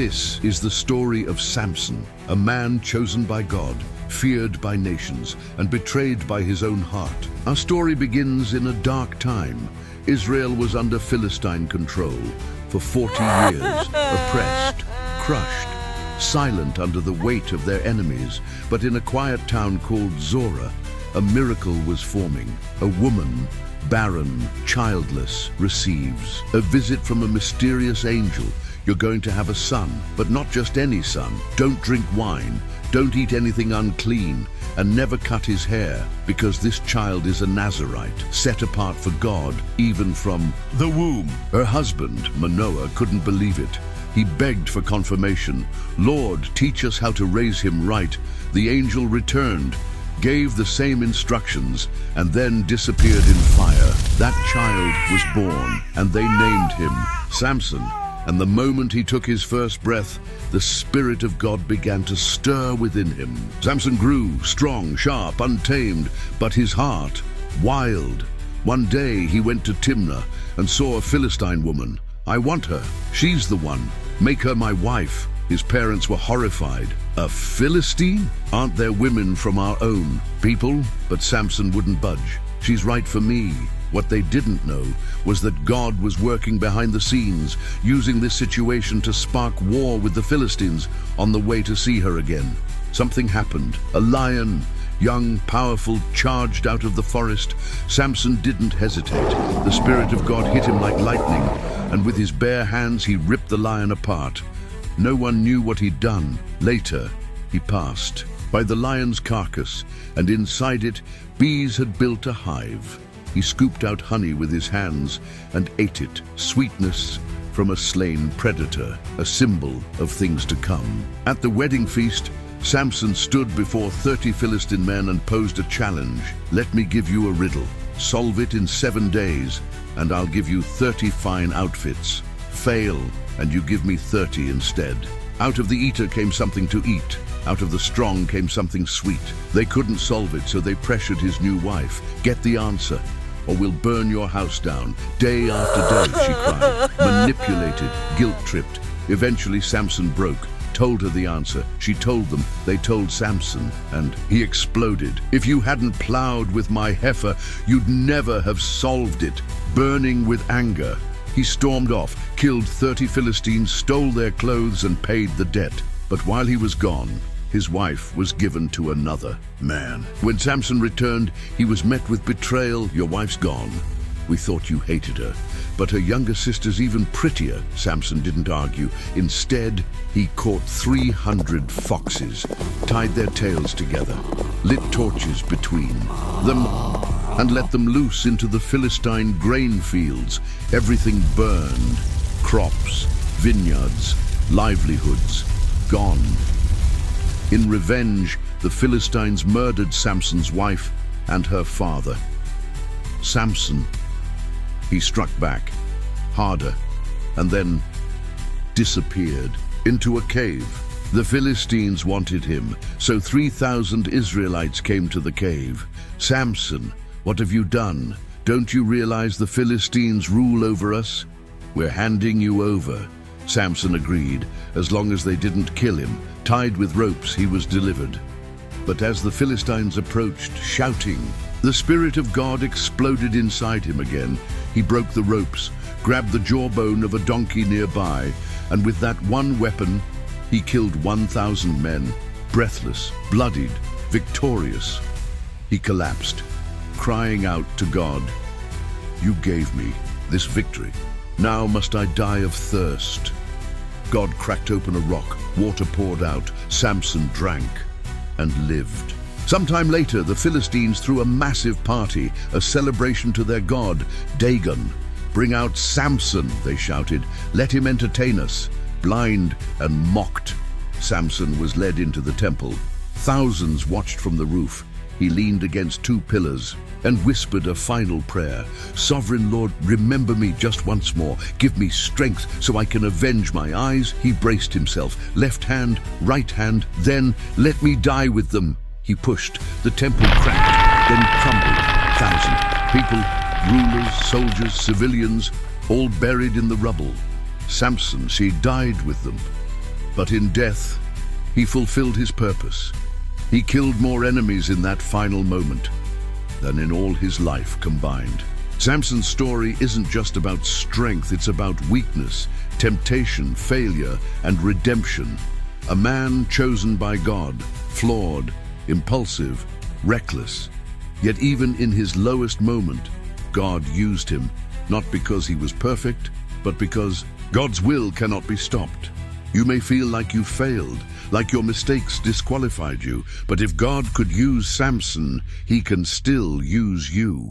This is the story of Samson, a man chosen by God, feared by nations, and betrayed by his own heart. Our story begins in a dark time. Israel was under Philistine control for 40 years, oppressed, crushed, silent under the weight of their enemies. But in a quiet town called Zorah, a miracle was forming. A woman, barren, childless, receives a visit from a mysterious angel. You're going to have a son, but not just any son. Don't drink wine, don't eat anything unclean, and never cut his hair, because this child is a Nazirite, set apart for God, even from the womb. Her husband, Manoah, couldn't believe it. He begged for confirmation. Lord, teach us how to raise him right. The angel returned, gave the same instructions, and then disappeared in fire. That child was born, and they named him Samson. And the moment he took his first breath, the Spirit of God began to stir within him. Samson grew, strong, sharp, untamed, but his heart wild. One day he went to Timnah and saw a Philistine woman. I want her. She's the one. Make her my wife. His parents were horrified. A Philistine? Aren't there women from our own people? But Samson wouldn't budge. She's right for me. What they didn't know was that God was working behind the scenes, using this situation to spark war with the Philistines on the way to see her again. Something happened. A lion, young, powerful, charged out of the forest. Samson didn't hesitate. The Spirit of God hit him like lightning, and with his bare hands he ripped the lion apart. No one knew what he'd done. Later, he passed by the lion's carcass, and inside it, bees had built a hive. He scooped out honey with his hands and ate it, sweetness from a slain predator, a symbol of things to come. At the wedding feast, Samson stood before 30 Philistine men and posed a challenge. Let me give you a riddle. Solve it in 7 days, and I'll give you 30 fine outfits. Fail, and you give me 30 instead. Out of the eater came something to eat. Out of the strong came something sweet. They couldn't solve it, so they pressured his new wife. Get the answer, or we'll burn your house down. Day after day, she cried, manipulated, guilt-tripped. Eventually, Samson broke, told her the answer. She told them, they told Samson, and he exploded. If you hadn't plowed with my heifer, you'd never have solved it. Burning with anger, he stormed off, killed 30 Philistines, stole their clothes, and paid the debt. But while he was gone, his wife was given to another man. When Samson returned, he was met with betrayal. Your wife's gone. We thought you hated her. But her younger sister's even prettier. Samson didn't argue. Instead, he caught 300 foxes, tied their tails together, lit torches between them, and let them loose into the Philistine grain fields. Everything burned. Crops, vineyards, livelihoods, gone. In revenge, the Philistines murdered Samson's wife and her father. Samson, he struck back, harder, and then disappeared into a cave. The Philistines wanted him, so 3,000 Israelites came to the cave. Samson, what have you done? Don't you realize the Philistines rule over us? We're handing you over. Samson agreed, as long as they didn't kill him. Tied with ropes, he was delivered. But as the Philistines approached, shouting, the Spirit of God exploded inside him again. He broke the ropes, grabbed the jawbone of a donkey nearby, and with that one weapon, he killed 1,000 men, breathless, bloodied, victorious. He collapsed, crying out to God, you gave me this victory. Now must I die of thirst. God cracked open a rock, water poured out, Samson drank and lived. Sometime later, the Philistines threw a massive party, a celebration to their god, Dagon. Bring out Samson, they shouted. Let him entertain us. Blind and mocked, Samson was led into the temple. Thousands watched from the roof. He leaned against 2 pillars and whispered a final prayer. Sovereign Lord, remember me just once more. Give me strength so I can avenge my eyes. He braced himself, left hand, right hand, then let me die with them. He pushed. The temple cracked, then crumbled. 1,000 people, rulers, soldiers, civilians, all buried in the rubble. Samson, she died with them. But in death, he fulfilled his purpose. He killed more enemies in that final moment than in all his life combined. Samson's story isn't just about strength, it's about weakness, temptation, failure, and redemption. A man chosen by God, flawed, impulsive, reckless. Yet even in his lowest moment, God used him, not because he was perfect, but because God's will cannot be stopped. You may feel like you failed, like your mistakes disqualified you, but if God could use Samson, he can still use you.